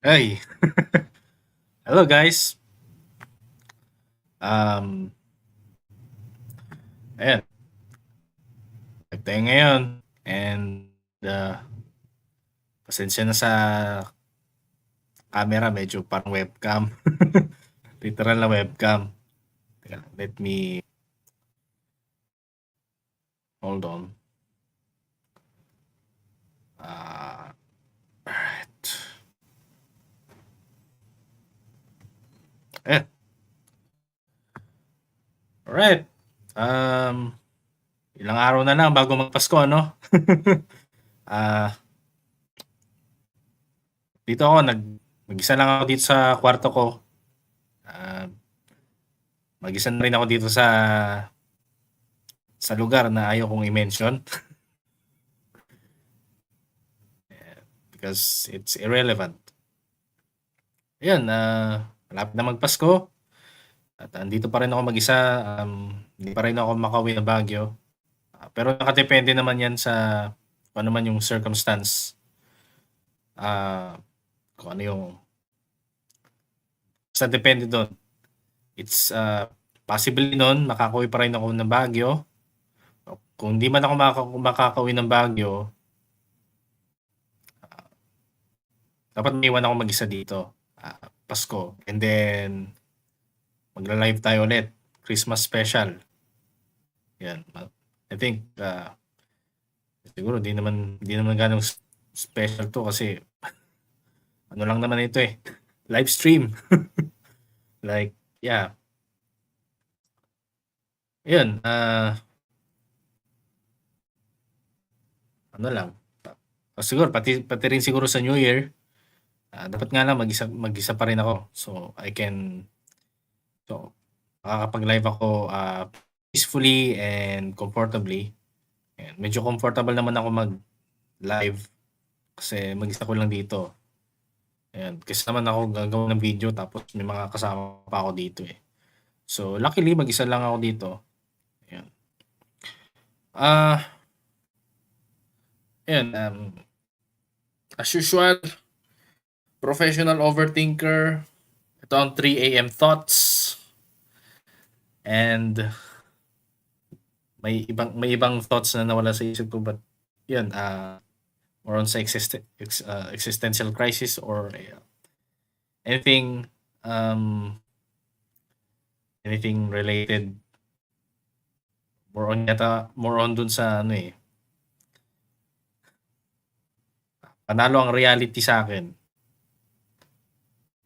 Hey, hello guys. Um, ayan, live tayo ngayon. And pasensya na sa camera, medyo parang webcam. Literal na webcam. Teka, let me hold on. Alright. Ayan, alright. Um, ilang araw na lang bago magpasko, no? Ah, dito ako mag-isa lang ako dito sa kwarto ko. Ah, mag-isa na rin ako dito sa lugar na ayaw kong i-mention because it's irrelevant. Ayun, malapit na magpasko at andito pa rin ako mag-isa, hindi pa rin ako makauwi ng Baguio. Pero nakadepende naman 'yan sa kung ano man yung circumstance, ah, kung ano yung basta depende dun. It's, possibly nun makakauwi pa rin ako ng Baguio. Kung hindi man ako makakauwi ng Baguio, dapat maiwan ako mag-isa dito, Pasko. And then magla-live tayo ulit, Christmas special. 'Yan, I think, siguro di naman gaanong special 'to kasi ano lang naman ito, eh, live stream. Like, yeah, 'yun, ano lang, siguro pati rin siguro sa New Year, dapat nga lang mag-isa pa rin ako. So makakapag-live ako, peacefully and comfortably. Ayan, medyo comfortable naman ako mag-live kasi mag-isa ko lang dito. Ayan, kasi naman ako gagawa ng video tapos may mga kasama pa ako dito, eh. So, luckily mag-isa lang ako dito, ayan. Ah, Ayan, as usual, professional overthinker, ito ang 3 AM thoughts and may ibang thoughts na nawala sa isip ko but yun, more on sa existential crisis or anything, um, anything related, more on dun sa ano, eh, panalo ang reality sa akin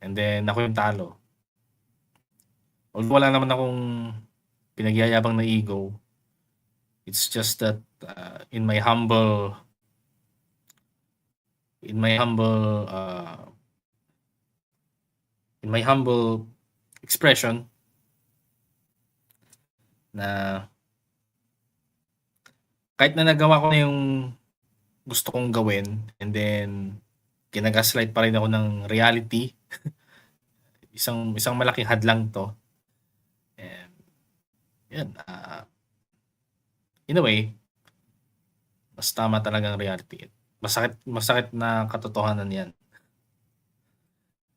and then ako yung talo. Although wala naman akong pinagyayabang na ego, it's just that, in my humble, in my humble expression na kahit na nagawa ko na yung gusto kong gawin and then gina-gaslight pa rin ako ng reality, isang isang malaking hadlang 'to and 'yun, in a way, mas tama talaga ang reality. Masakit masakit na katotohanan 'yan.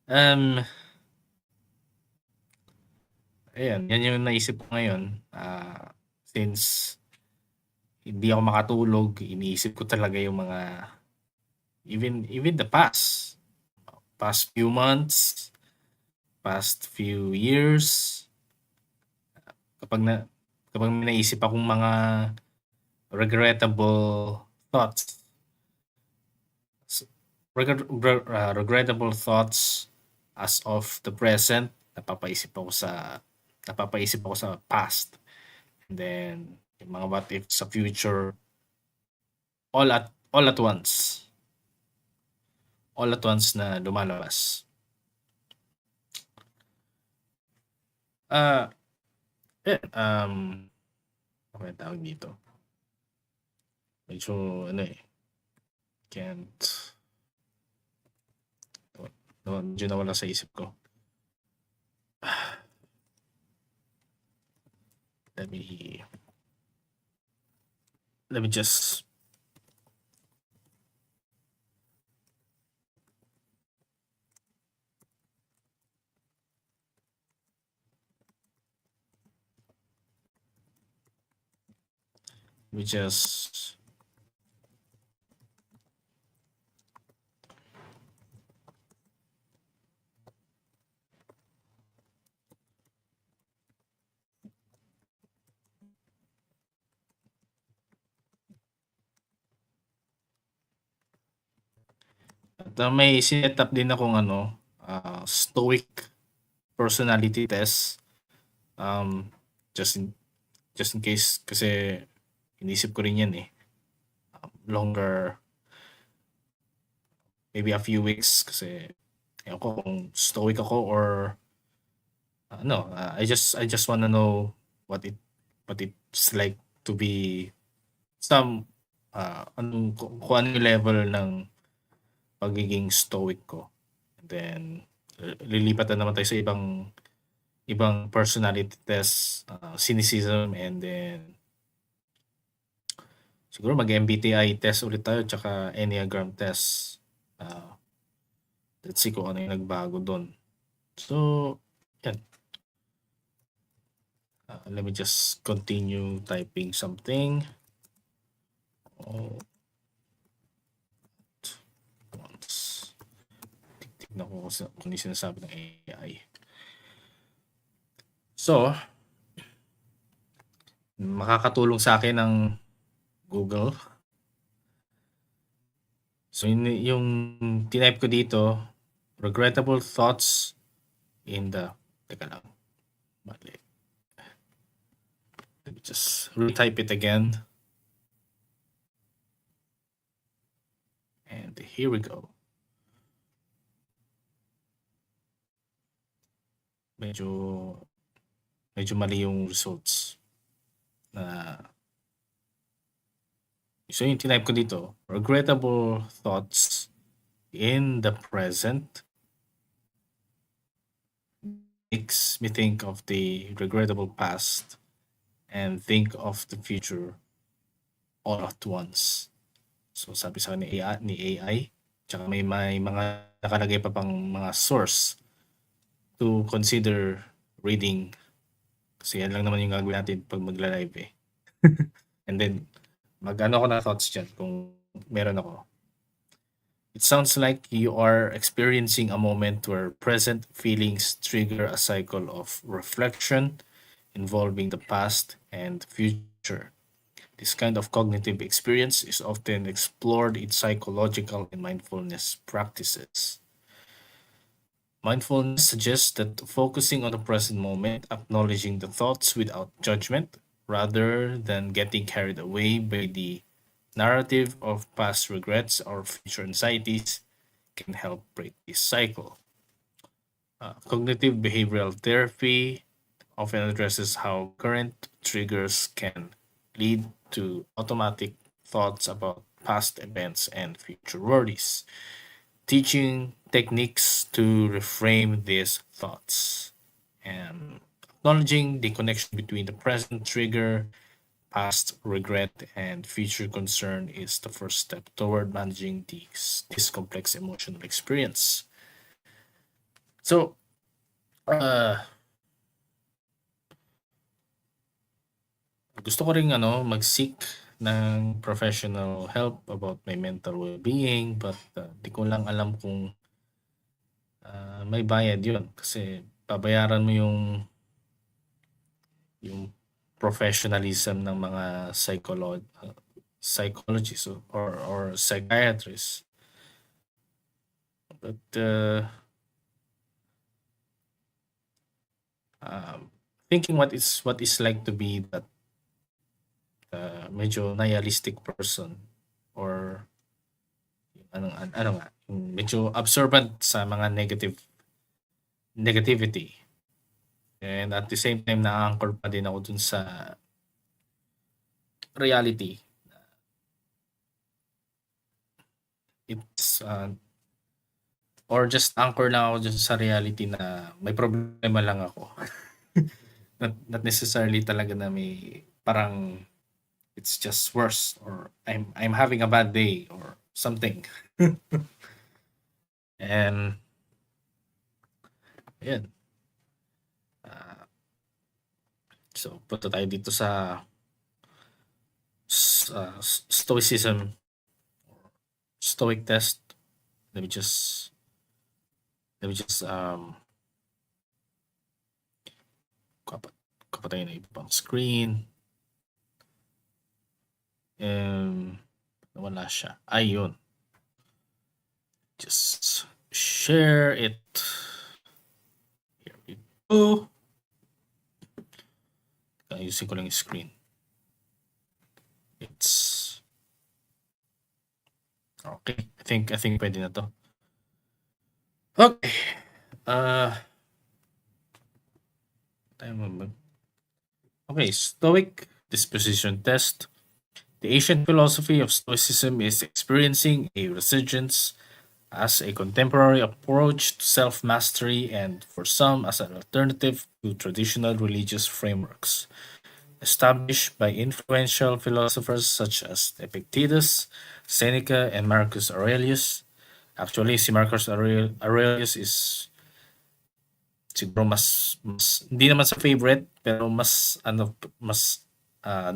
Um, Ayan, 'yan yung naisip ko ngayon, since hindi ako makatulog, iniisip ko talaga yung mga even the past few months, past few years, kapag na kapag may naisip akong mga regrettable thoughts, regrettable thoughts as of the present, napapaisip ako sa past. And then yung mga what if sa future, all at once. All at once na lumalabas. Ah, ano kaya tawag dito? Medyo ano, eh, can't medyo nawala sa isip ko. Let me just We just at may sinet up din akong ano, stoic personality test. Um, just in just in case kasi inisip ko rin yan eh. Longer, maybe a few weeks kasi ewan ko kung stoic ako or ano, I just wanna know what it's like to be some kung ano yung level ng pagiging stoic ko. And then lilipat na naman tayo sa ibang personality test, cynicism, and then siguro mag-MBTI test ulit tayo tsaka Enneagram test. Let's see kung ano yung nagbago dun. So, yan. Let me just continue typing something. Once. Tignan ko kung ano yung sinasabi ng AI. So, makakatulong sa akin ng Google. So, yung tinype ko dito, regrettable thoughts in the, teka lang, mali. Let me just retype it again. And here we go. Medyo mali yung results. So yung tinype ko dito, regrettable thoughts in the present makes me think of the regrettable past and think of the future all at once. So sabi sa akin ni AI, tsaka may mga nakalagay pa pang mga source to consider reading. Kasi yan lang naman yung gagawin natin pag magla-live eh. And then, mag-ano ako na thoughts dyan kung meron ako. It sounds like you are experiencing a moment where present feelings trigger a cycle of reflection involving the past and future. This kind of cognitive experience is often explored in psychological and mindfulness practices. Mindfulness suggests that focusing on the present moment, acknowledging the thoughts without judgment, rather than getting carried away by the narrative of past regrets or future anxieties, can help break this cycle. Cognitive behavioral therapy often addresses how current triggers can lead to automatic thoughts about past events and future worries, teaching techniques to reframe these thoughts and acknowledging the connection between the present trigger, past regret, and future concern is the first step toward managing this complex emotional experience. So, gusto ko ring mag-seek ng professional help about my mental well-being, but di ko lang alam kung may bayad yun kasi babayaran mo yung professionalism ng mga psychologists or psychiatrists. But thinking what is like to be that medyo nihilistic person or ano nga, yung medyo observant sa mga negativity. And at the same time, na-anchor pa din ako dun sa reality. It's or just anchor lang ako dun sa reality na may problema lang ako. not necessarily talaga na may parang it's just worse or I'm having a bad day or something. And ayan. So punta tayo dito sa stoicism, stoic test. Let me just kapatay na iba pang screen. Wala siya. Ayun. Just share it. Here we go. Ayusin ko lang yung screen. It's okay. I think pwede na to. Okay. Okay, Stoic disposition test. The ancient philosophy of Stoicism is experiencing a resurgence as a contemporary approach to self-mastery and, for some, as an alternative to traditional religious frameworks. Established by influential philosophers such as Epictetus, Seneca, and Marcus Aurelius. Actually, si Marcus Aurelius is siguro mas hindi naman sa favorite, pero mas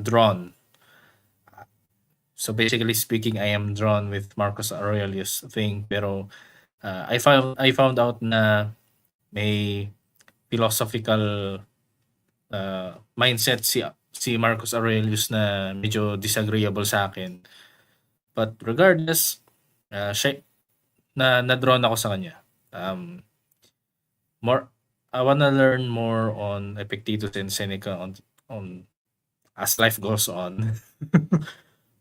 drawn. So basically speaking, I am drawn with Marcus Aurelius thing, pero I found out na may philosophical mindset si Marcus Aurelius na medyo disagreeable sa akin. But regardless, siya na-drawn ako sa kanya. I wanna learn more on Epictetus and Seneca on as life goes on.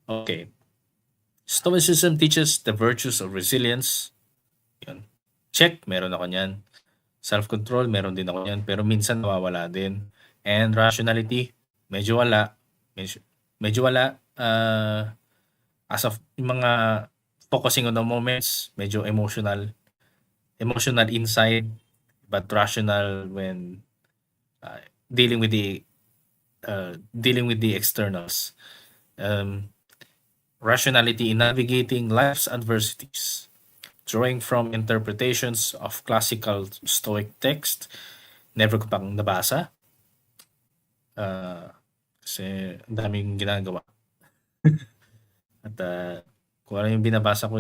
Okay. Stoicism teaches the virtues of resilience. Yun. Check, meron ako niyan. Self-control, meron din ako niyan, pero minsan nawawala din. And rationality, medyo wala. Medyo wala. As of yung mga focusing on the moments, medyo emotional inside, but rational when dealing with the externals. Rationality in navigating life's adversities. Drawing from interpretations of classical Stoic text, never ko pang nabasa. Kasi ang daming ginagawa. At kung ano yung binabasa ko,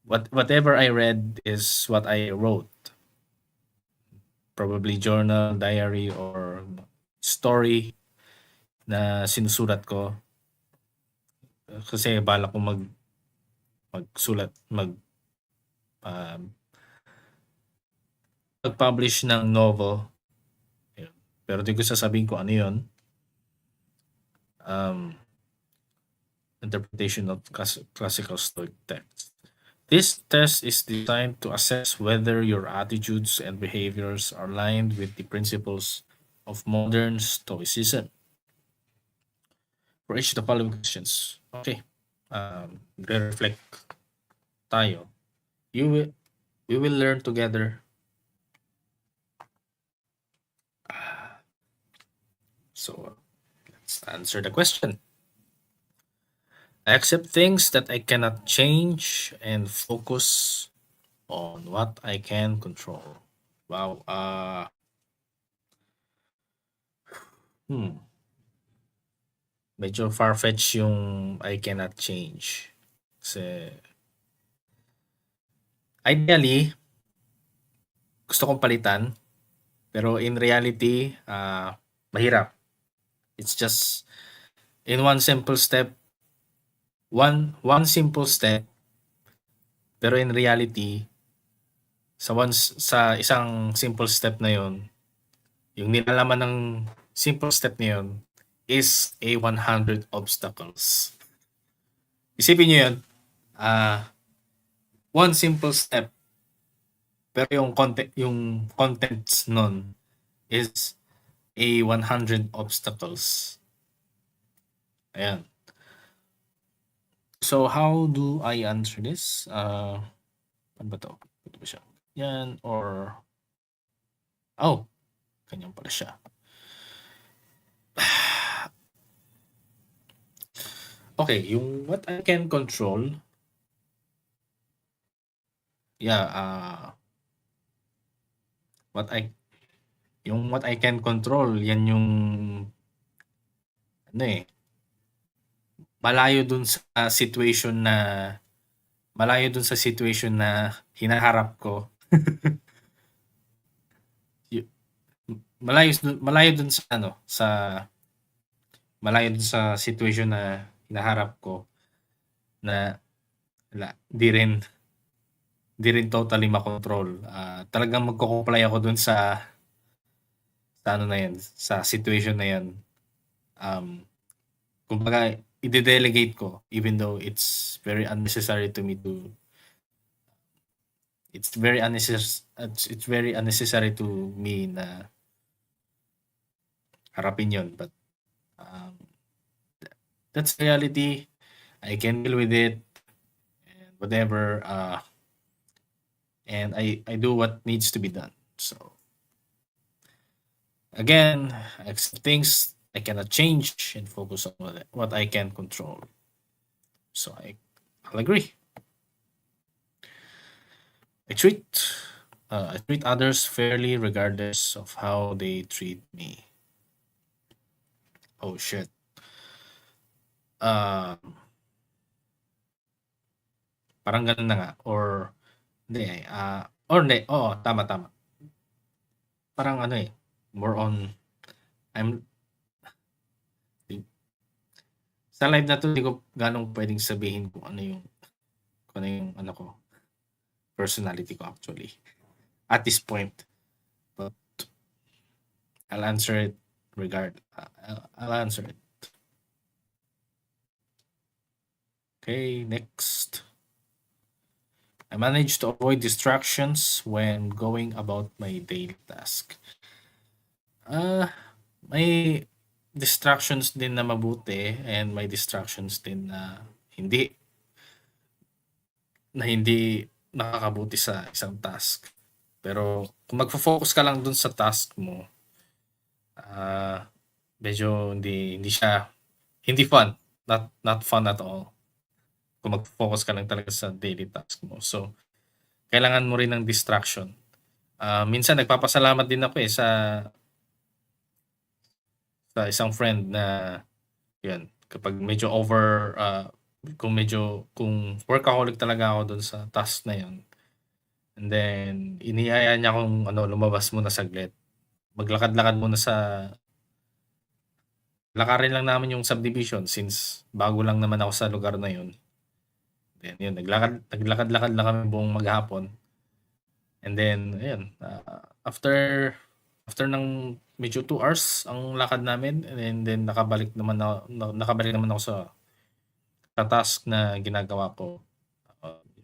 whatever I read is what I wrote. Probably journal, diary, or story na sinusulat ko. Kasi balak ko magsulat, mag-publish ng novel. Pero di ko sasabihin kung ano yun. Interpretation of classical Stoic text. This test is designed to assess whether your attitudes and behaviors are aligned with the principles of modern Stoicism. For each of the following questions. Okay. Reflect tayo. We will learn together. So, let's answer the question. I accept things that I cannot change and focus on what I can control. Wow. Medyo far-fetched yung I cannot change. Kasi ideally, gusto kong palitan. Pero in reality, mahirap. It's just in one simple step, pero in reality, sa isang simple step na yon, yung nilalaman ng simple step na yon is a 100 obstacles. Isipin nyo yun, one simple step, pero yung contents nun is a 100 obstacles. Ayan. So, how do I answer this? Ano ba to? Ito ba siya? Yan, or... Oh, ganyan pala siya. Okay, yung what I can control, what I can control, yan yung malayo dun sa situation na malayo dun sa situation na hinaharap ko. Yu malayo dun sa ano, malayo dun sa situation na hinaharap ko na wala, di rin totally makontrol. Talagang magko-comply ako dun sa ano na 'yan, sa situation na 'yan. Kumbaga ide-delegate ko even though it's very unnecessary to me to it's very unnecessary to me na harapin 'yon, but that's reality. I can deal with it and whatever, and I do what needs to be done. So again, accept things I cannot change and focus on what I can control. So I'll agree. I treat others fairly regardless of how they treat me. Oh shit. Parang ganun na nga or hindi or hindi, oo, tama. Parang ano more on I'm sa live na 'to hindi ko gaano pwedeng sabihin kung ano yung ano ko, personality ko actually at this point. But I'll answer it I'll answer it. Okay, next. I manage to avoid distractions when going about my daily task. May distractions din na mabuti and may distractions din na hindi nakakabuti sa isang task. Pero kung magfo-focus ka lang dun sa task mo, medyo hindi fun. Not fun at all. Kung magfo-focus ka lang talaga sa daily task mo. So, kailangan mo rin ng distraction. Minsan nagpapasalamat din ako sa isang friend na yun, kapag medyo kung workaholic talaga ako dun sa task na yun, and then inihayaan niya akong lumabas muna saglit. Maglakad-lakad muna lakarin lang namin yung subdivision since bago lang naman ako sa lugar na yun. Then yun, naglakad-lakad lang kami buong maghapon. And then, ayun, after ng medyo 2 hours ang lakad namin, and then nakabalik naman ako sa task na ginagawa ko.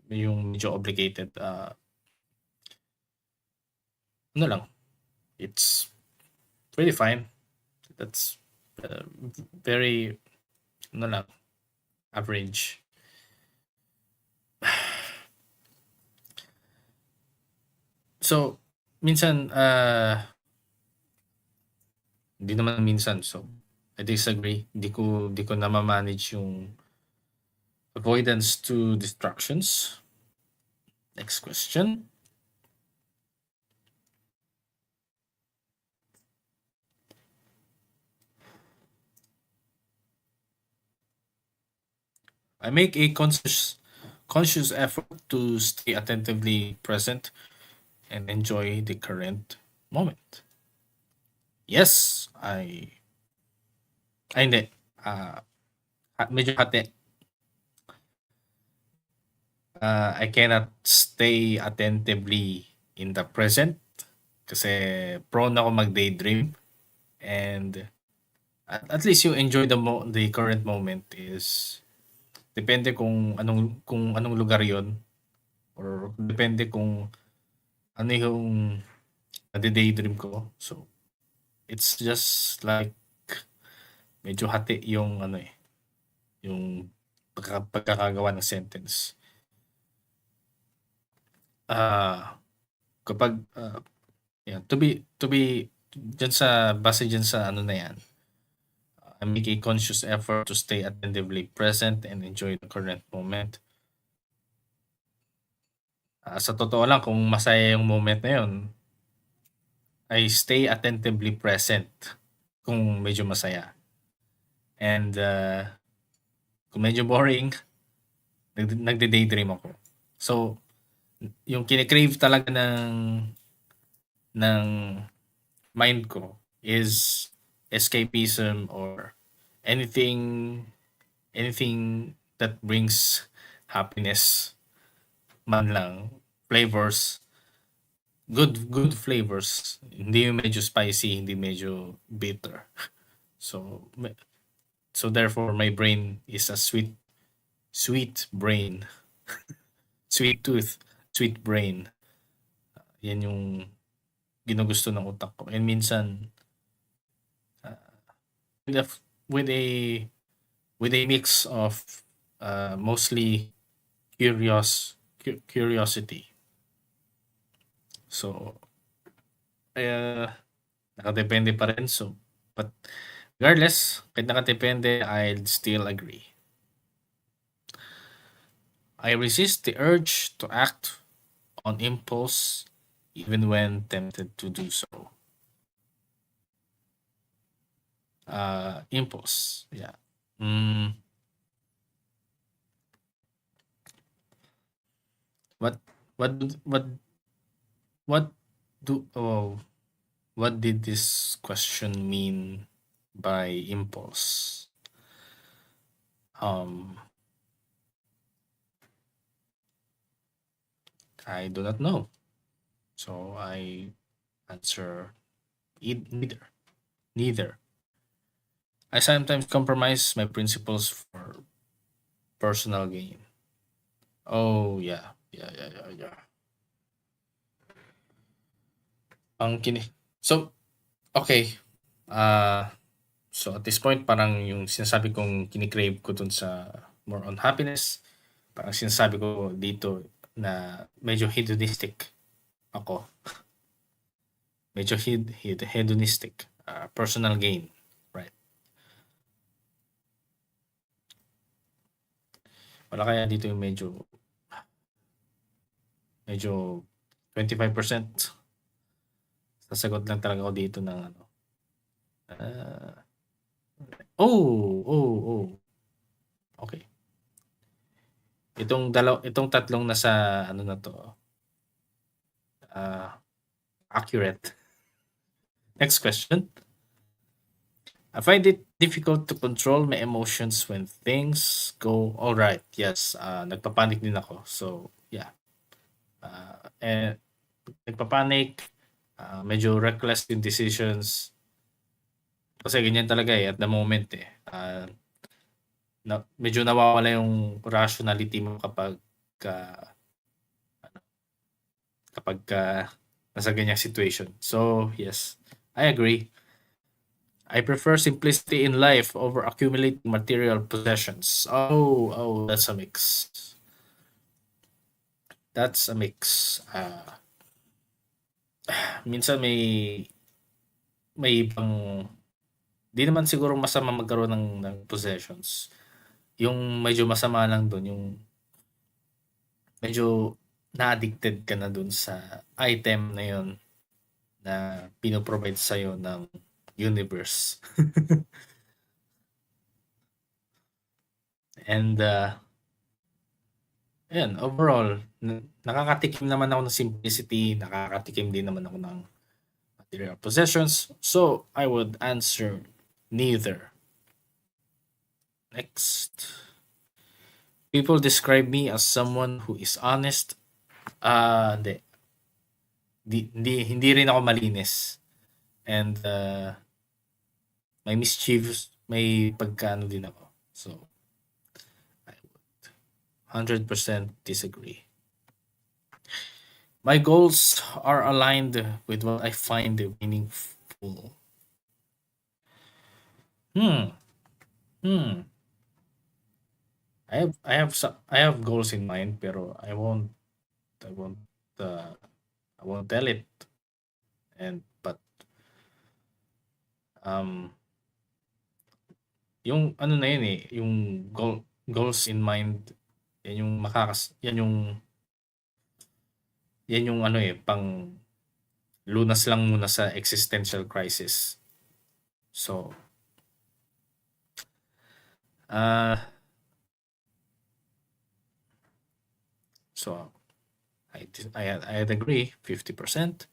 Yung medyo obligated. Ano lang, it's pretty fine. That's very average. So, minsan, hindi naman minsan. So, I disagree. Di ko na ma-manage yung avoidance to distractions. Next question. I make a conscious effort to stay attentively present and enjoy the current moment. Yes, hindi. Medyo hati. I cannot stay attentively in the present kasi prone ako mag-daydream, and at least you enjoy the current moment is depende kung anong lugar yon, or depende kung ano yung nade-daydream ko. So, it's just like medyo hati yung yung pagkakagawa ng sentence. Kapag to be base dyan sa na yan, I make a conscious effort to stay attentively present and enjoy the current moment. Sa totoo lang, kung masaya yung moment na yun, I stay attentively present kung medyo masaya. And Kung medyo boring, nagde-daydream ako. So, yung kine-crave talaga ng mind ko is escapism or anything anything that brings happiness man lang, flavors, good flavors, hindi yung medyo spicy, hindi medyo bitter. So, so therefore my brain is a sweet brain, sweet tooth, sweet brain. Yan yung ginugusto ng utak ko. And minsan, with a, with a, with a mix of mostly curiosity. So, nakadepende pa rin. So, but regardless, kahit nakadepende, I'd still agree. I resist the urge to act on impulse even when tempted to do so. Impulse, yeah. What what what what do what did this question mean by impulse? I do not know. So I answer neither. I sometimes compromise my principles for personal gain. Oh yeah. So, okay. So at this point, parang yung sinasabi kong kini-crave ko dun sa more on happiness, parang sinasabi ko dito na medyo hedonistic ako. Medyo hedonistic. Personal gain. Right. Wala kaya dito yung medyo 25%. Sasagot lang talaga ako dito ng ano. Okay. Itong tatlong nasa ano na to. Accurate. Next question. I find it difficult to control my emotions when things go all right. Yes, nagpapanik din ako. So, yeah. Nagpapanik, medyo reckless yung decisions. Kasi ganyan talaga at the moment medyo nawawala yung rationality mo kapag nasa ganyang situation. So, yes, I agree. I prefer simplicity in life over accumulating material possessions. Oh, that's a mix. That's a mix. Minsan may ibang, di naman siguro masama magkaroon ng possessions. Yung medyo masama lang dun, yung medyo na-addicted ka na dun sa item na yun na pinoprovide sa'yo ng universe. And ayan, overall, nakakatikim naman ako ng simplicity, nakakatikim din naman ako ng material possessions. So, I would answer neither. Next. People describe me as someone who is honest. Hindi rin ako malinis. And may mischievous, may pagkaano din ako. So, I would 100% disagree. My goals are aligned with what I find meaningful. I have goals in mind, pero I won't tell it. But yung ano na yun yung goals in mind, yan yung ano pang lunas lang muna sa existential crisis. So, So I'd agree 50%.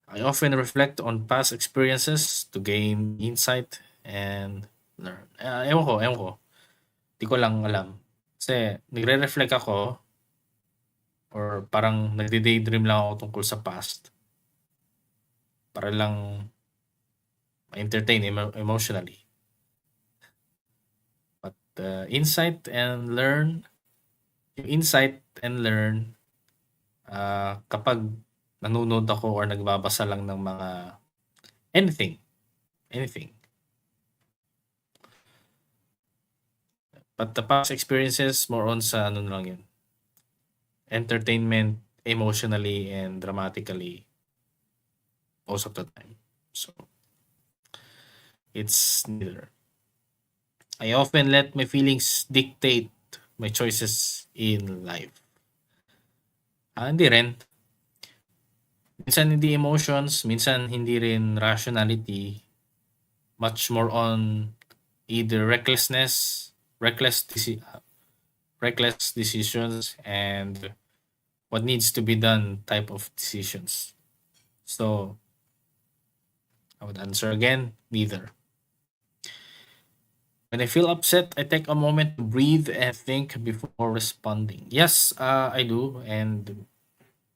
I often reflect on past experiences to gain insight and learn. Ewan ko. Di ko lang alam. Kasi nagre-reflect ako or parang nagde-daydream lang ako tungkol sa past para lang ma-entertain emotionally. But insight and learn, kapag nanonood ako or nagbabasa lang ng mga anything. But the past experiences more on sa ano lang yun. Entertainment emotionally and dramatically most of the time. So it's neither. I often let my feelings dictate my choices in life. Hindi rin. Minsan hindi emotions, minsan hindi rin rationality. Much more on either reckless decisions and what needs to be done type of decisions. So I would answer again, neither. When I feel upset, I take a moment to breathe and think before responding. Yes, I do. And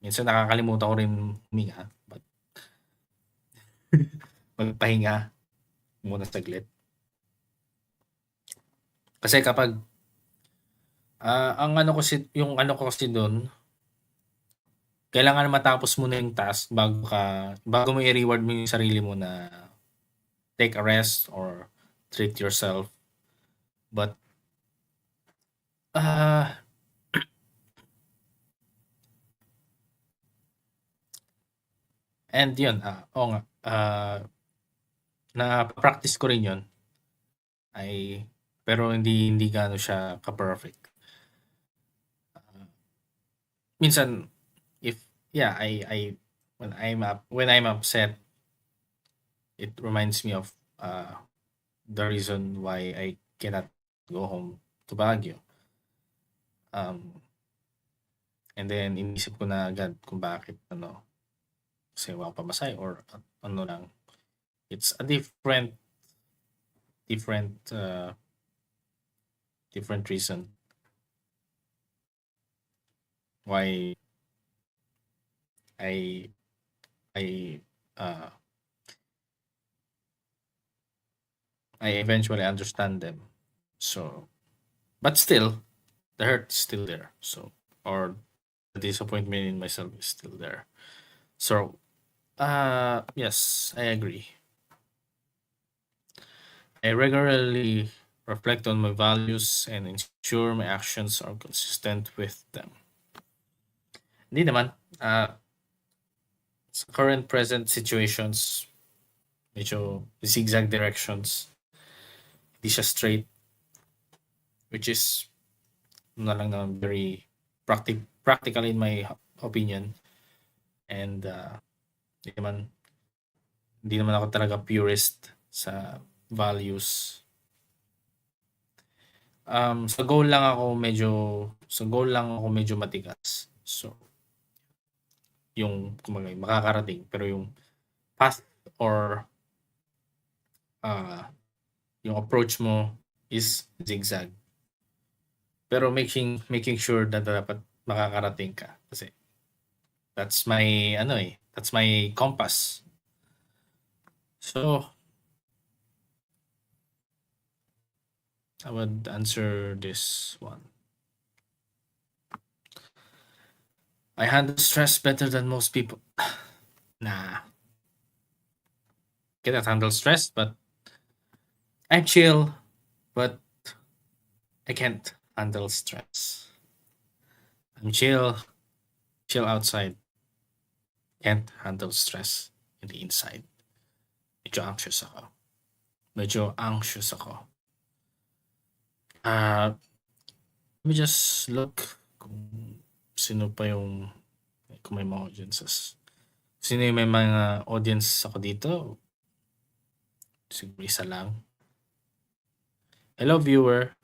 minsan nakakalimutan ko rin huminga. But magpahinga muna saglit. Kasi kapag yung ano ko kasi doon, kailangan matapos muna yung task bago mo i-reward mo yung sarili mo na take a rest or treat yourself. But and yun, oo nga, na-practice ko rin yun. Pero hindi gaano siya ka-perfect. Minsan, when I'm upset, it reminds me of the reason why I cannot go home to Baguio. And then inisip ko na agad kung bakit kasi wala akong pamasahe or ano lang. It's a different reason why I eventually understand them. So, but still, the hurt is still there. So, or the disappointment in myself is still there. So, yes, I agree. I regularly reflect on my values and ensure my actions are consistent with them. Hindi naman. Sa current present situations, medyo zigzag directions. Hindi siya straight. Which is naman very practical in my opinion. And hindi naman ako talaga purist sa values. Sa goal lang ako medyo matigas. So, yung kumbaga makakarating, pero yung path or yung approach mo is zigzag. Pero making sure na dapat makakarating ka kasi that's my compass. So I would answer this one. I handle stress better than most people. Nah. Cannot handle stress, but I'm chill, but I can't handle stress. I'm chill outside. Can't handle stress in the inside. Medyo anxious ako. Let me just look kung sino pa yung kung may mga audiences. Sino yung may mga audience ako dito? Siguro isa lang. Hello, viewer.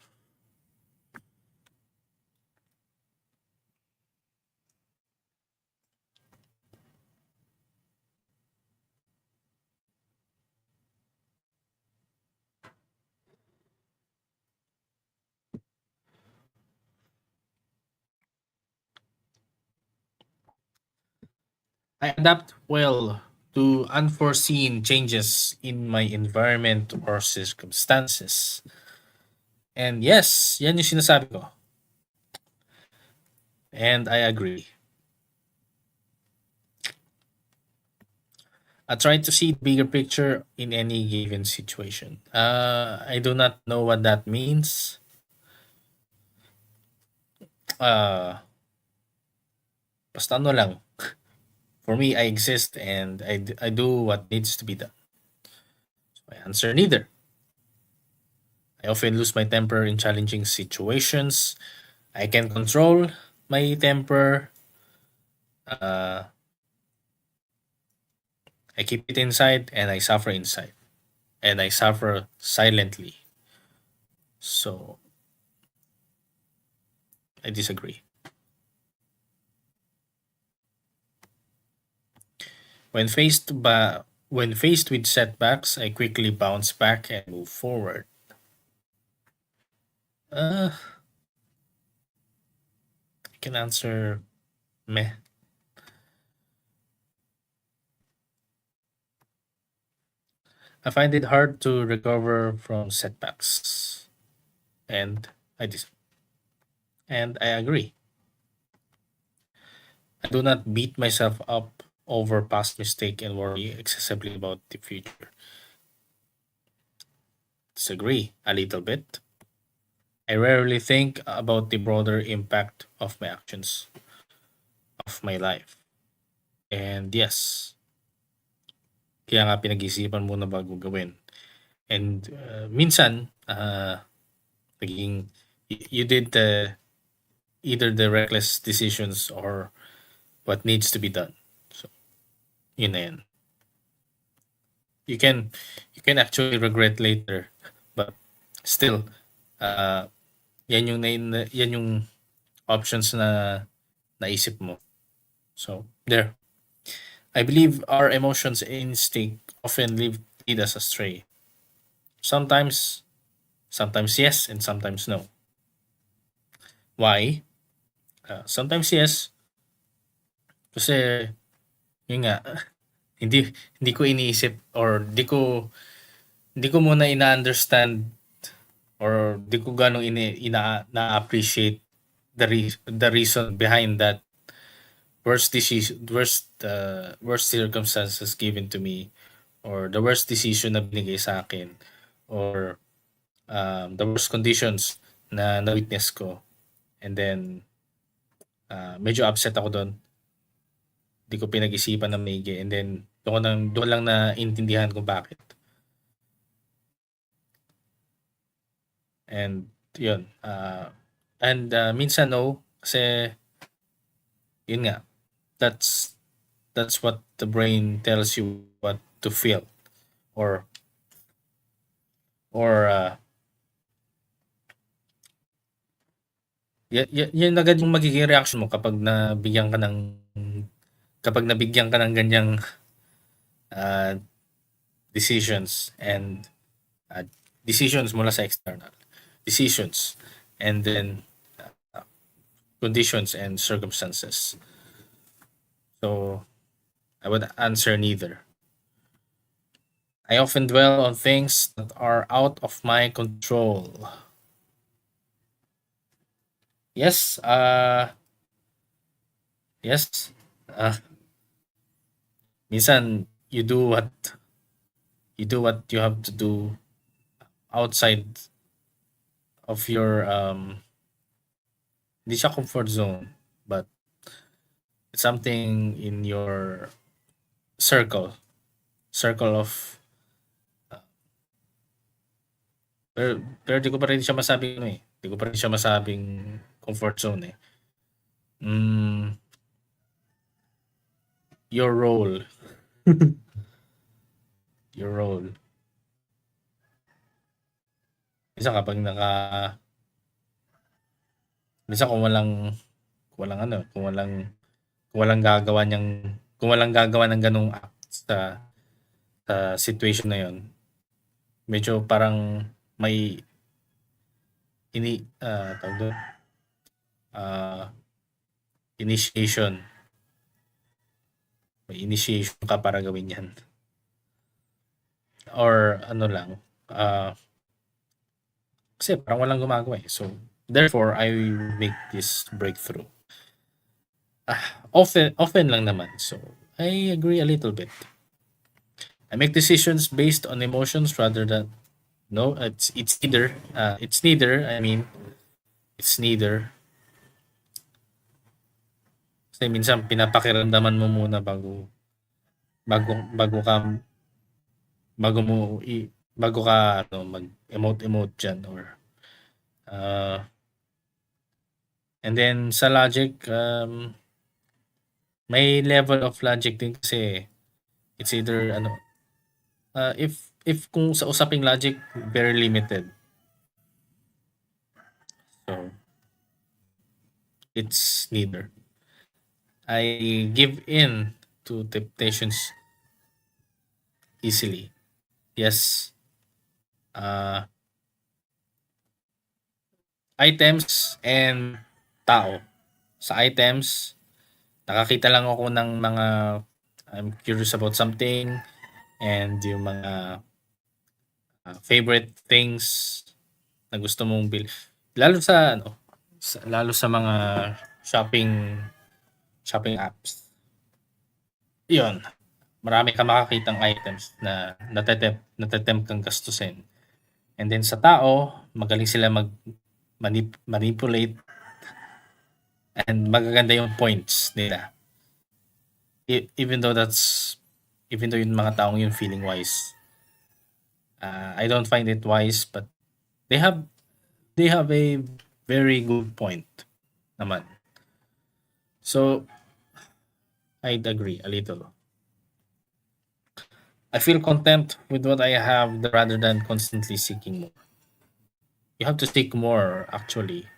I adapt well to unforeseen changes in my environment or circumstances. And yes, yan yung sinasabi ko. And I agree. I try to see the bigger picture in any given situation. I do not know what that means. Uh, Basta ano lang. For me, I exist and I do what needs to be done. So I answer neither. I often lose my temper in challenging situations. I can control my temper. Uh, I keep it inside and I suffer inside. And I suffer silently. So I disagree. When when faced with setbacks, I quickly bounce back and move forward. I can answer meh. I find it hard to recover from setbacks, and I dis- and I agree. I do not beat myself up over past mistake and worry excessively about the future. Disagree a little bit. I rarely think about the broader impact of my actions of my life. And yes, kaya nga pinag-isipan muna bago gawin. And minsan, naging you did either the reckless decisions or what needs to be done. So, yun na yan. You can actually regret later, but still, uh, yan yung options na naisip mo. So, there. I believe our emotions and instinct often lead us astray. Sometimes, sometimes yes, and sometimes no. Why? Sometimes yes, kasi yun nga, hindi hindi ko iniisip or di ko muna ina-understand or di ko gaano na-appreciate the reason behind that worst circumstances given to me or the worst decision na binigay sa akin or the worst conditions na na-witness ko. And then, medyo upset ako doon. Di ko pinag-isipan ng maigi and then doon lang naintindihan kung bakit. And yun, minsan no, kasi yun nga, that's what the brain tells you what to feel or or yan agad yung magiging reaction mo kapag nabigyan ka ng ganyang decisions and uh, decisions mula sa external decisions and then conditions and circumstances. So I would answer neither. I often dwell on things that are out of my control. Yes, yes. Minsan you do what you have to do outside of your hindi siya comfort zone, but it's something in your circle of pero di ko pa rin siya masabing ano eh. Di ko pa rin siya masabing comfort zone eh. Your role. Your role. Minsan kapag minsan kung walang gagawa kung walang gagawa ng ganung act sa situation na yon, medyo parang may tawag doon, initiation May initiation ka para gawin 'yan or ano lang, kasi parang walang gumagawa, eh. So, therefore, I make this breakthrough. Often lang naman. So, I agree a little bit. I make decisions based on emotions rather than no, it's neither, I mean, it's neither. Kasi minsan pinapakiramdaman mo muna bago bago ka bago mo bago ka ano mag-emote diyan or and then sa logic may level of logic din kasi it's either ano if kung sa usaping logic very limited. So it's neither. I give in to temptations easily. Yes. Items and tao. Sa items, nakakita lang ako ng mga I'm curious about something and yung mga favorite things na gusto mong lalo sa ano, lalo sa mga shopping apps. Yun, marami kang makakitang items na natatempt kang gastusin. And then sa tao, magaling sila manipulate and magaganda yung points nila. Even though yung mga taong yung feeling wise. I don't find it wise, but they have a very good point naman. So, I'd agree a little. I feel content with what I have rather than constantly seeking more. You have to seek more actually.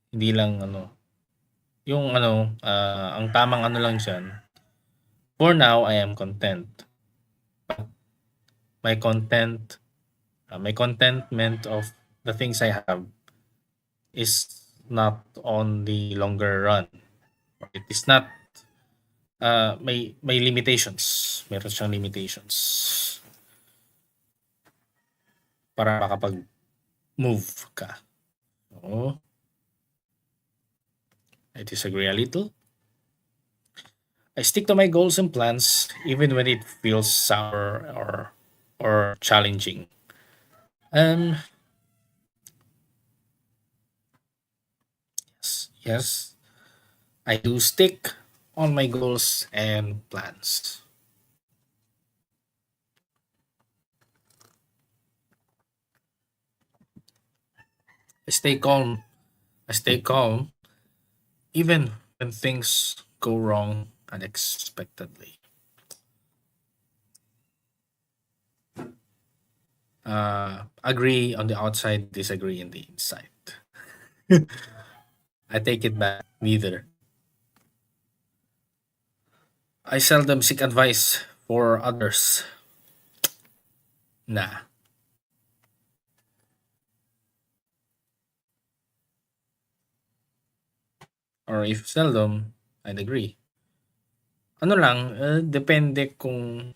Hindi lang ano, yung ano, ang tamang ano lang diyan. For now, I am content. But my contentment of the things I have is not on the longer run. It is not may limitations. Meron siyang limitations. Para makapag-move ka. So, I disagree a little. I stick to my goals and plans even when it feels sour or challenging. Yes, I do stick on my goals and plans. I stay calm. Even when things go wrong unexpectedly. Agree on the outside, disagree in the inside. I take it back, neither. I seldom seek advice for others. Nah. Or if seldom, I'd agree. Ano lang, depende kung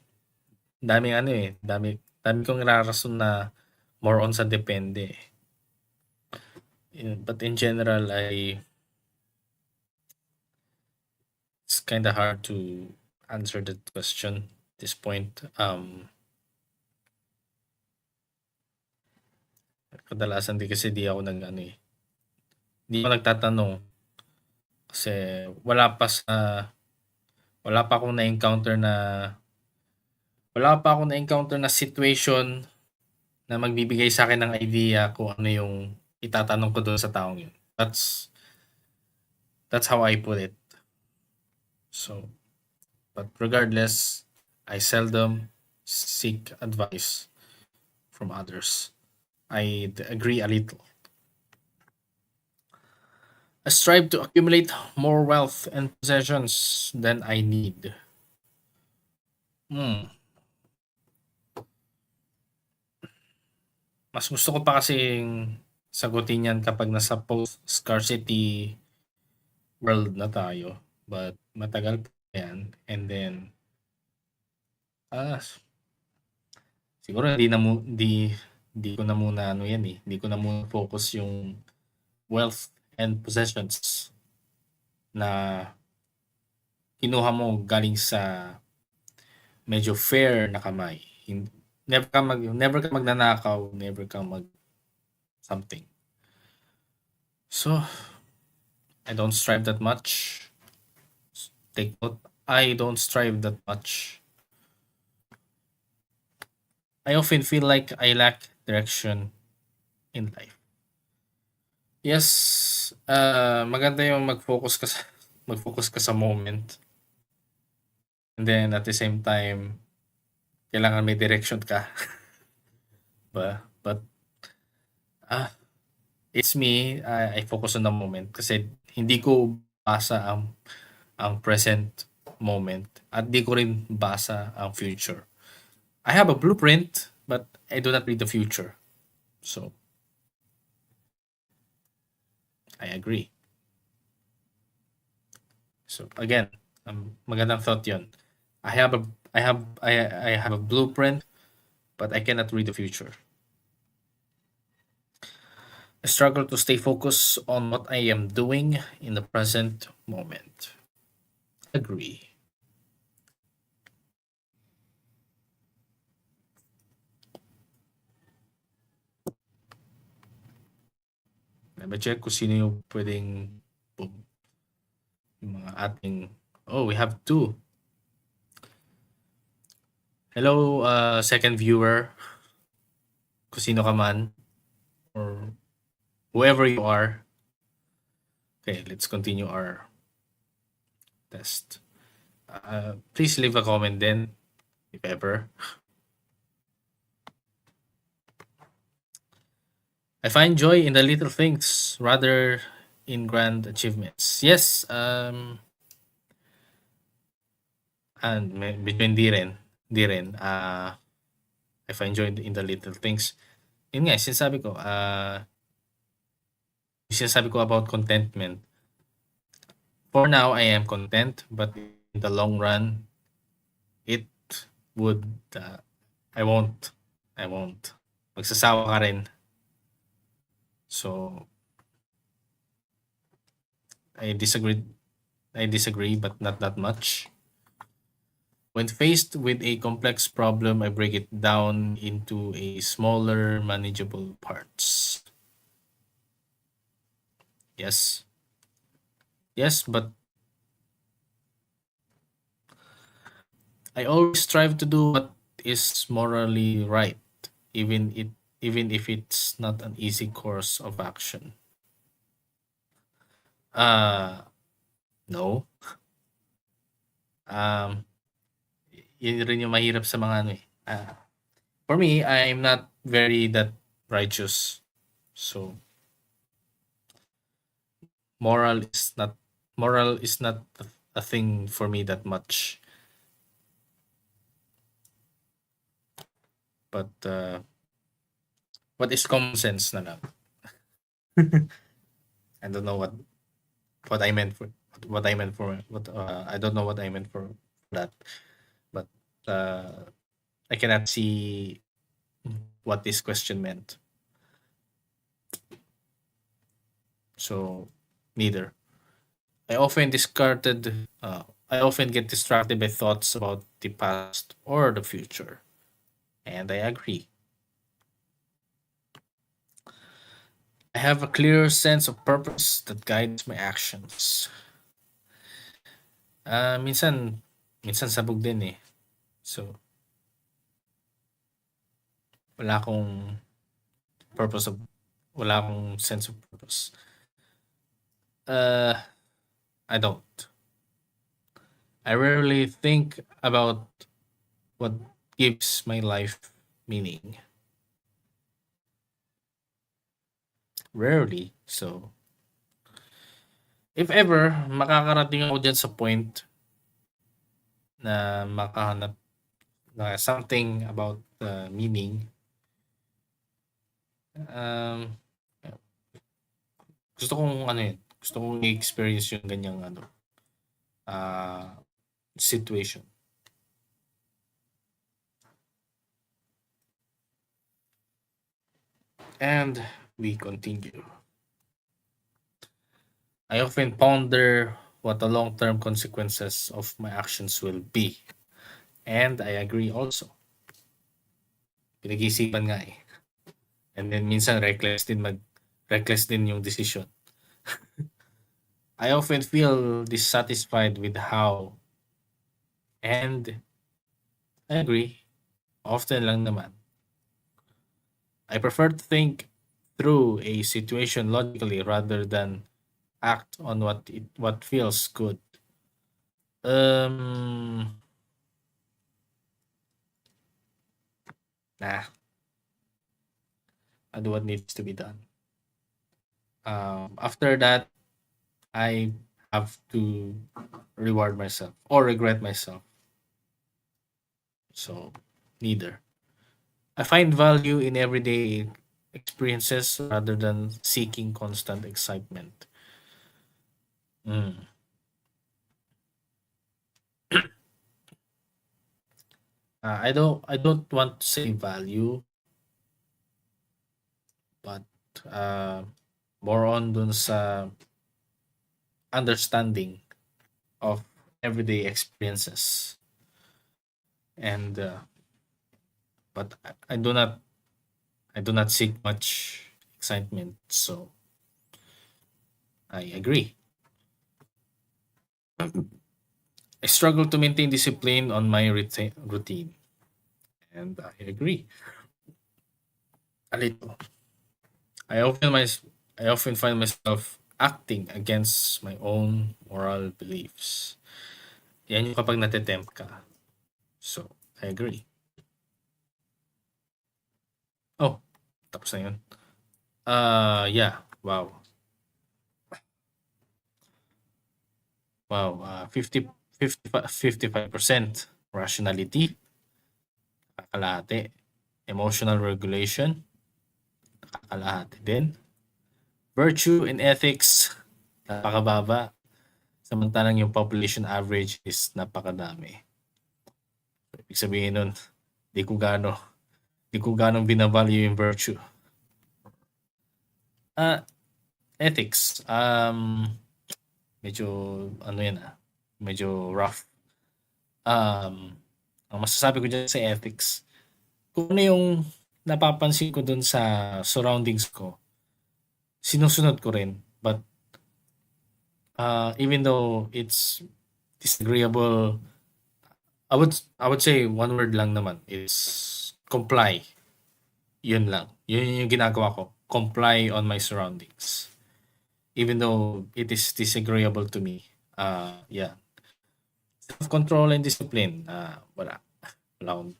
daming ano eh, dami kong irarason na more on sa depende. But in general, it's kind of hard to answer that question at this point. Kadalasan di kasi di ako di ako nagtatanong kasi wala pa akong na-encounter na situation na magbibigay sa akin ng idea kung ano yung itatanong ko doon sa taong yun. That's how I put it. So, but regardless, I seldom seek advice from others. I agree a little. I strive to accumulate more wealth and possessions than I need. Mas gusto ko pa kasing sagutin yan kapag nasa post-scarcity world na tayo. but matagal pa 'yan and then, ah, siguro hindi ko na muna ano 'yan, eh, hindi ko na muna focus yung wealth and possessions na kinuha mo galing sa medyo fair na kamay. Never ka magnanakaw, never kang something. So, I don't strive that much. Take note, I don't strive that much. I often feel like I lack direction in life. Yes, maganda yung mag-focus ka sa moment. And then at the same time, kailangan may direction ka. But it's me, I focus on the moment kasi hindi ko basa ang present moment at di ko rin basa ang future. I have a blueprint, but I do not read the future. So, I agree. So again, magandang thought 'yon. I have a blueprint, but I cannot read the future. I struggle to stay focused on what I am doing in the present moment. Agree. Let me check kung sino yung pwedeng yung mga ating we have 2. Hello, second viewer. Kung sino ka man or whoever you are. Okay, let's continue our test. Please leave a comment then, if ever. I find joy in the little things rather in grand achievements. Yes, and medyo hindi rin. I find joy in the little things. Yun nga, sinasabi ko about contentment. For now, I am content, but in the long run, it would, I won't. Magsasawa ka rin. So, I disagree, but not that much. When faced with a complex problem, I break it down into a smaller, manageable parts. Yes. Yes, but I always strive to do what is morally right, even if it's not an easy course of action. No. Yun rin yung mahirap sa mga ano eh. For me, I'm not very that righteous. So, moral is not a thing for me that much. But what is common sense na lang? I don't know what I meant for I don't know what I meant for that. But I cannot see what this question meant. So neither. I often get distracted by thoughts about the past or the future. And I agree. I have a clear sense of purpose that guides my actions. Minsan sabog din eh. So, wala akong sense of purpose. I don't. I rarely think about what gives my life meaning. Rarely. So, if ever makakarating ako dyan sa point na makahanap na something about meaning, gusto kong i-experience yung ganyang situation. And we continue. I often ponder what the long term consequences of my actions will be. And I agree also. Pinag-iisipan nga eh. And then minsan reckless din yung decision. I often feel dissatisfied with how, and I agree, often lang naman. I prefer to think through a situation logically rather than act on what feels good. Um, nah, I do what needs to be done. After that, I have to reward myself or regret myself. So, neither. I find value in everyday experiences rather than seeking constant excitement. Mm. I don't want to say value, but uh, more on dun sa understanding of everyday experiences. And but I do not seek much excitement, so I agree. I struggle to maintain discipline on my routine, and I agree. Alito, I often my I often find myself acting against my own moral beliefs. Yan yung kapag nate-tempt ka. So, I agree. Oh, tapos na yun. Yeah. Wow. Wow. 55% rationality, kalahati. Emotional regulation, kalahati din. Virtue and ethics, napakababa. Samantalang yung population average is napakadami. Ibig sabihin nun, di ko ganong binavalue yung virtue. Ethics, medyo ano yan medyo rough. Ang masasabi ko dyan sa ethics, kung ano yung napapansin ko dun sa surroundings ko, sinusunod ko rin. But even though it's disagreeable, I would say one word lang naman is comply. Yun lang. Yun yung ginagawa ko. Comply on my surroundings. Even though it is disagreeable to me. Yeah. Self-control and discipline. Wala. Wala akong,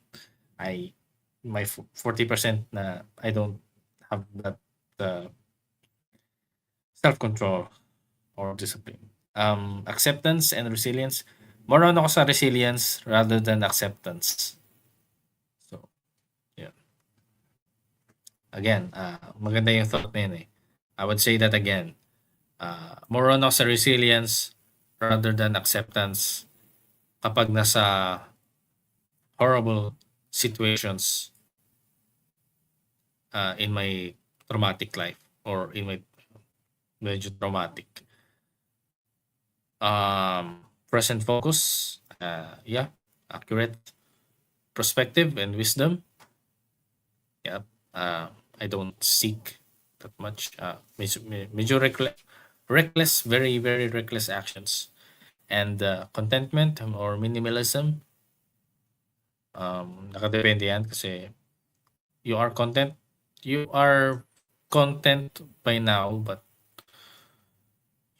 my 40% na I don't have that self-control or discipline. Acceptance and resilience. More on ako sa resilience rather than acceptance. So, yeah. Again, maganda yung thought na yun eh. I would say that again. More on ako sa resilience rather than acceptance kapag nasa horrible situations in my traumatic life or in my medyo traumatic. Present focus, yeah, accurate perspective and wisdom. Yeah, I don't seek that much. Medyo reckless, very, very reckless actions. And contentment or minimalism, nakadepende yan kasi you are content by now, but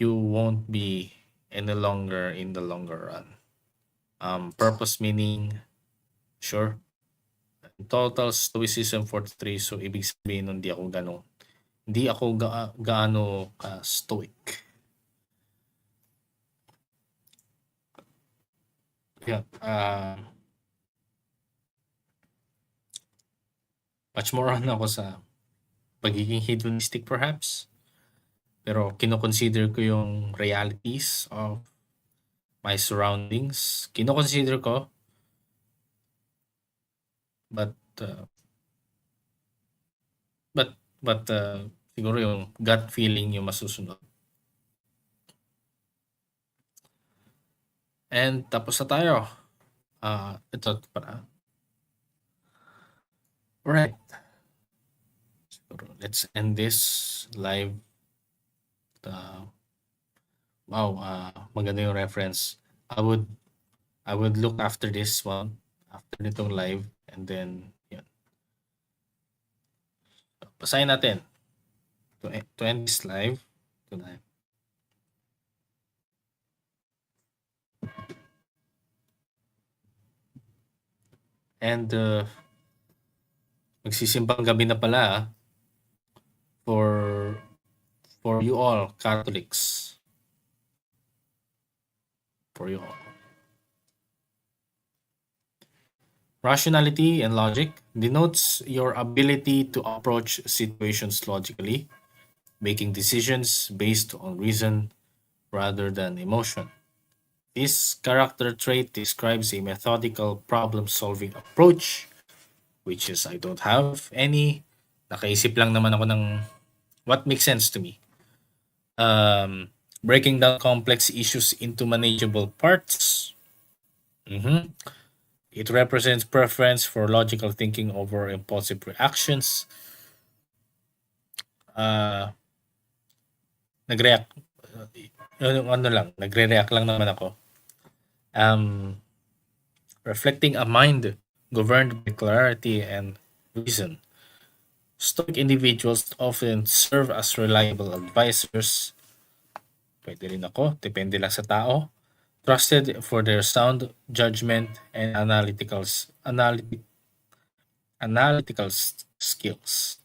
you won't be any longer in the longer run. Purpose meaning, sure. Total stoicism 43, so ibig sabihin nun hindi ako gaano stoic. Yeah, much more on ako sa pagiging hedonistic perhaps. Pero kino-consider ko yung realities of my surroundings, kino-consider ko, but, siguro yung gut feeling yung masusunod. And tapos na tayo. Ito para. Alright. Siguro, let's end this live. Wow, maganda yung reference. I would I would look after this one, after nitong live, and then yun. Basahin natin to end this live. Tonight. And magsisimbang gabi na pala for you all Catholics. For you all. Rationality and logic denotes your ability to approach situations logically, making decisions based on reason rather than emotion. This character trait describes a methodical problem-solving approach, which is I don't have any. Nakaisip lang naman ako ng what makes sense to me. Breaking down complex issues into manageable parts. It represents preference for logical thinking over impulsive reactions. Nag-react. Nagre-react lang naman ako. Reflecting a mind governed by clarity and reason. Stoic individuals often serve as reliable advisors. Pwede rin ako, depende lang sa tao. Trusted for their sound judgment and analytical skills.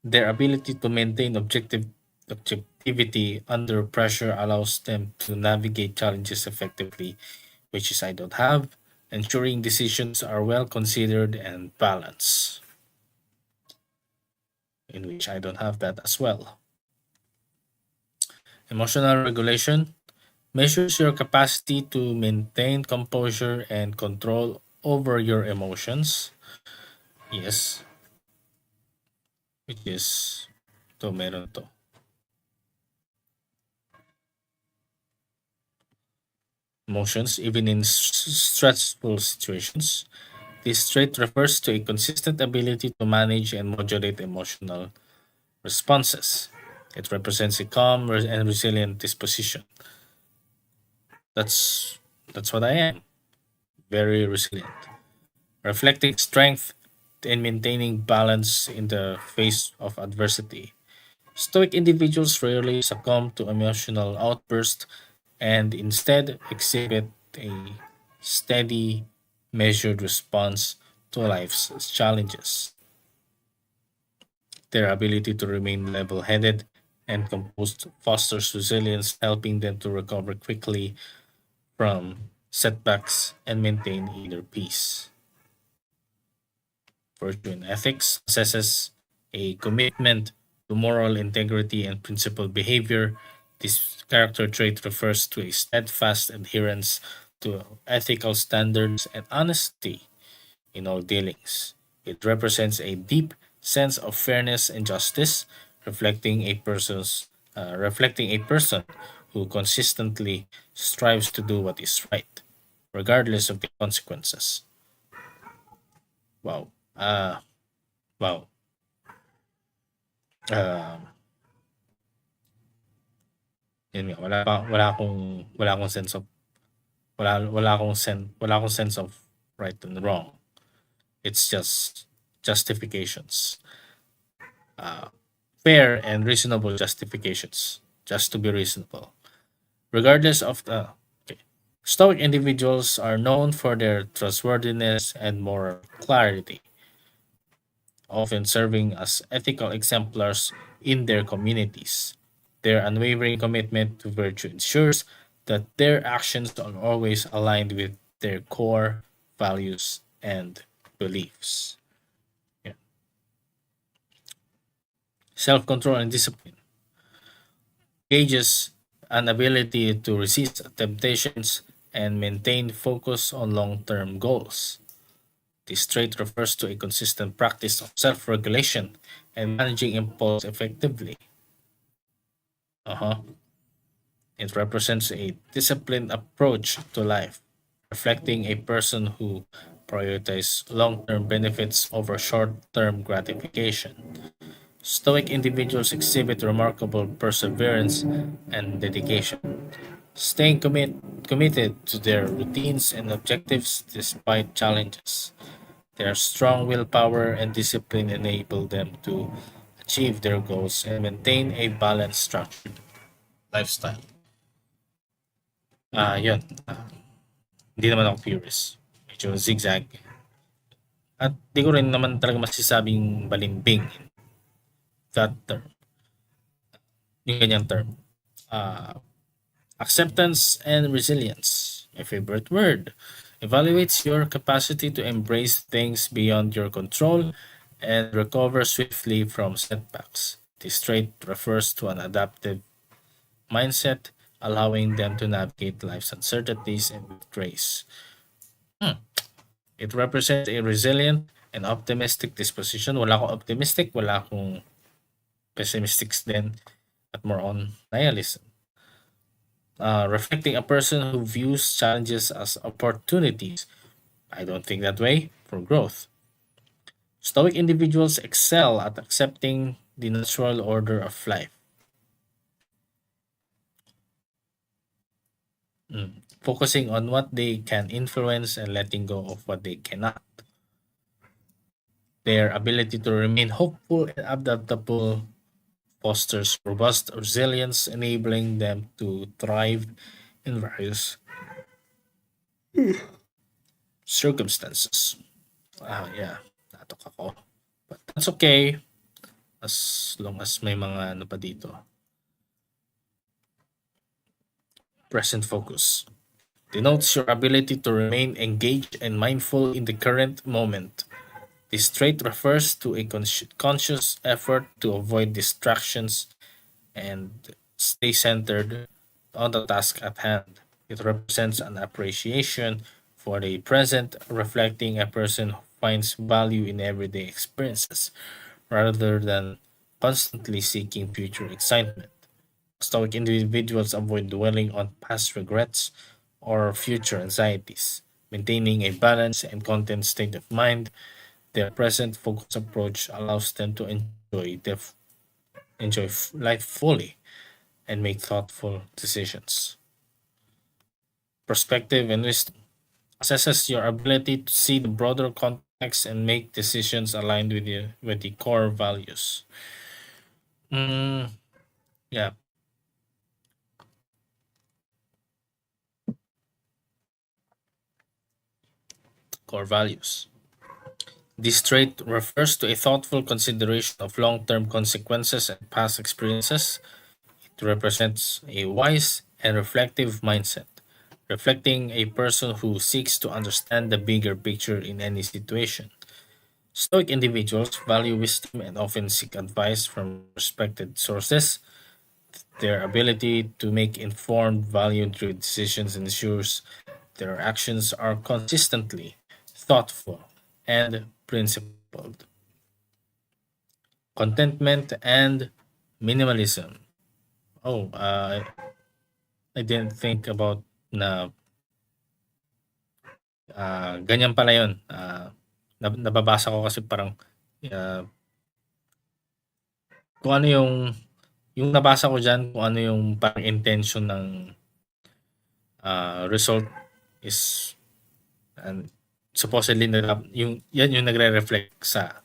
Their ability to maintain objectivity under pressure allows them to navigate challenges effectively, which is I don't have, ensuring decisions are well considered and balanced, in which I don't have that as well. Emotional regulation measures your capacity to maintain composure and control over your emotions. Yes. Which is, meron to. Emotions, even in stressful situations. This trait refers to a consistent ability to manage and modulate emotional responses. It represents a calm and resilient disposition. That's what I am. Very resilient. Reflecting strength and maintaining balance in the face of adversity. Stoic individuals rarely succumb to emotional outbursts and instead exhibit a steady, measured response to life's challenges. Their ability to remain level headed and composed fosters resilience, helping them to recover quickly from setbacks and maintain inner peace. Virtue and ethics assesses a commitment to moral integrity and principled behavior. This character trait refers to a steadfast adherence to ethical standards and honesty in all dealings. It represents a deep sense of fairness and justice, reflecting a person who consistently strives to do what is right, regardless of the consequences. Wow. Wow. Yun nga, wala akong sense of wala akong sense of right and wrong. It's just justifications. Fair and reasonable justifications, just to be reasonable. Regardless of the Stoic individuals are known for their trustworthiness and moral clarity, often serving as ethical exemplars in their communities. Their unwavering commitment to virtue ensures that their actions are always aligned with their core values and beliefs. Yeah. Self control and discipline gauges an ability to resist temptations and maintain focus on long term goals. This trait refers to a consistent practice of self regulation and managing impulse effectively. Uh-huh. It represents a disciplined approach to life, reflecting a person who prioritizes long term benefits over short term gratification. Stoic individuals exhibit remarkable perseverance and dedication, staying committed to their routines and objectives despite challenges. Their strong willpower and discipline enable them to achieve their goals and maintain a balanced, structured lifestyle. Yun. Hindi naman ako purist. Medyo zigzag. At di ko rin naman talaga masasabing balimbing in that term. Yung ganyang term. Uh, Acceptance and resilience. My favorite word. Evaluates your capacity to embrace things beyond your control and recover swiftly from setbacks. This trait refers to an adaptive mindset, allowing them to navigate life's uncertainties and with grace. Hmm. It represents a resilient and optimistic disposition. Wala akong optimistic, wala akong pessimistic din, at more on nihilism. Reflecting a person who views challenges as opportunities. I don't think that way for growth. Stoic individuals excel at accepting the natural order of life, focusing on what they can influence and letting go of what they cannot. Their ability to remain hopeful and adaptable fosters robust resilience, enabling them to thrive in various circumstances. Yeah, natok ako. But that's okay as long as may mga ano pa dito. Present focus denotes your ability to remain engaged and mindful in the current moment. This trait refers to a conscious effort to avoid distractions and stay centered on the task at hand. It represents an appreciation for the present, reflecting a person who finds value in everyday experiences rather than constantly seeking future excitement. Stoic individuals avoid dwelling on past regrets or future anxieties, maintaining a balanced and content state of mind. Their present focused approach allows them to enjoy life fully and make thoughtful decisions. Perspective and wisdom assesses your ability to see the broader context and make decisions aligned with the core values. Mm, yeah, core values. This trait refers to a thoughtful consideration of long-term consequences and past experiences. It represents a wise and reflective mindset, reflecting a person who seeks to understand the bigger picture in any situation. Stoic individuals value wisdom and often seek advice from respected sources. Their ability to make informed, value driven decisions ensures their actions are consistently thoughtful and principled. Contentment and minimalism. Oh, I didn't think about na ganyan pala yun. Nababasa ko kasi parang uh, kung ano yung nabasa ko dyan, kung ano yung parang intention ng result is and supposedly yung yan yung nagre-reflect sa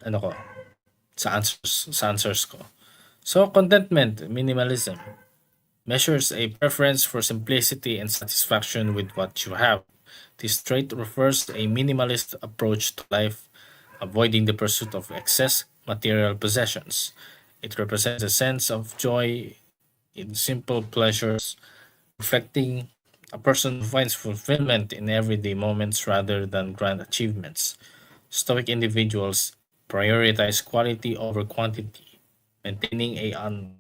ano ko sa answers ko. So contentment, minimalism measures a preference for simplicity and satisfaction with what you have. This trait refers to a minimalist approach to life, avoiding the pursuit of excess material possessions. It represents a sense of joy in simple pleasures, reflecting a person who finds fulfillment in everyday moments rather than grand achievements. Stoic individuals prioritize quality over quantity, maintaining an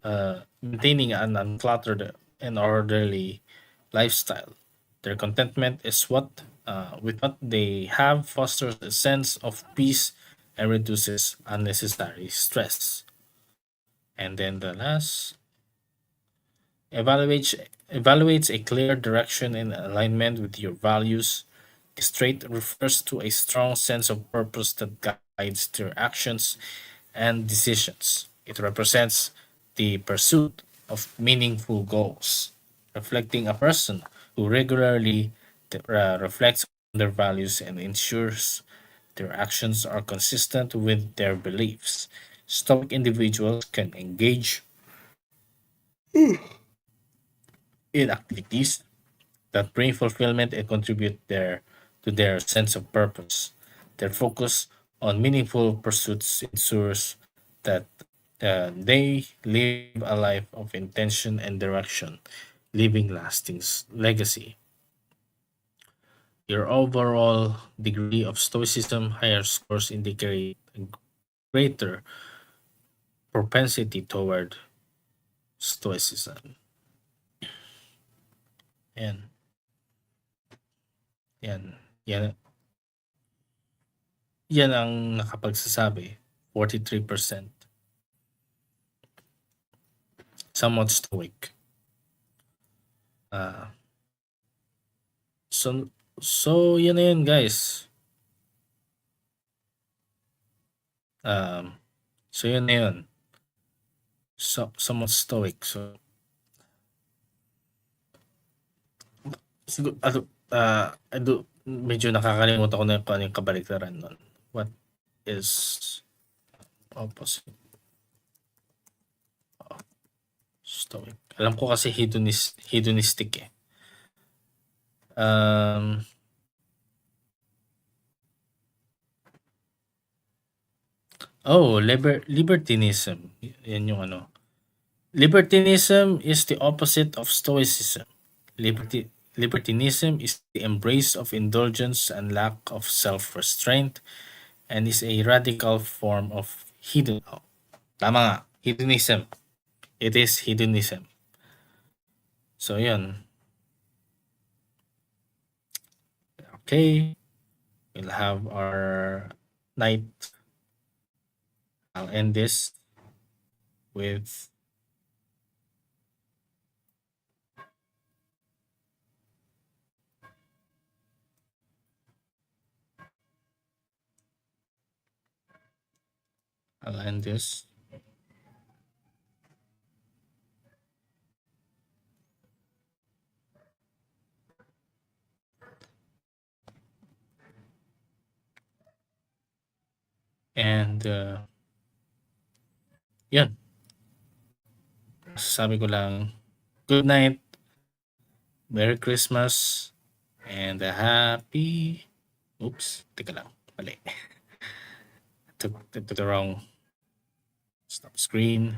uncluttered and orderly lifestyle. Their contentment is with what they have fosters a sense of peace and reduces unnecessary stress. And then the last evaluates evaluates a clear direction in alignment with your values. This trait refers to a strong sense of purpose that guides their actions and decisions. It represents the pursuit of meaningful goals, reflecting a person who regularly reflects on their values and ensures their actions are consistent with their beliefs. Stoic individuals can engage in activities that bring fulfillment and contribute to their sense of purpose. Their focus on meaningful pursuits ensures that they live a life of intention and direction, leaving lasting legacy. Your overall degree of stoicism, higher scores indicate a greater propensity toward stoicism. Yan, yan, yan, yan ang nakapagsasabi. 43%. Somewhat stoic. Ah, yan na yun, guys. Yun na yun. Somewhat stoic. Siguro, medyo nakakalimutan ko na kung ano yung kabaliktaran nun. What is opposite? Stoic. Alam ko kasi hedonistic eh. Libertinism. Yan yung ano. Libertinism is the opposite of stoicism. Libertinism is the embrace of indulgence and lack of self-restraint and is a radical form of hedonism. Tama nga, hedonism. It is hedonism. So, yun. Okay. We'll have our night. I'll end this with I'll end this. And yun. Sabi ko lang, good night, Merry Christmas, and a happy... Oops, teka lang, mali. took the wrong stop screen.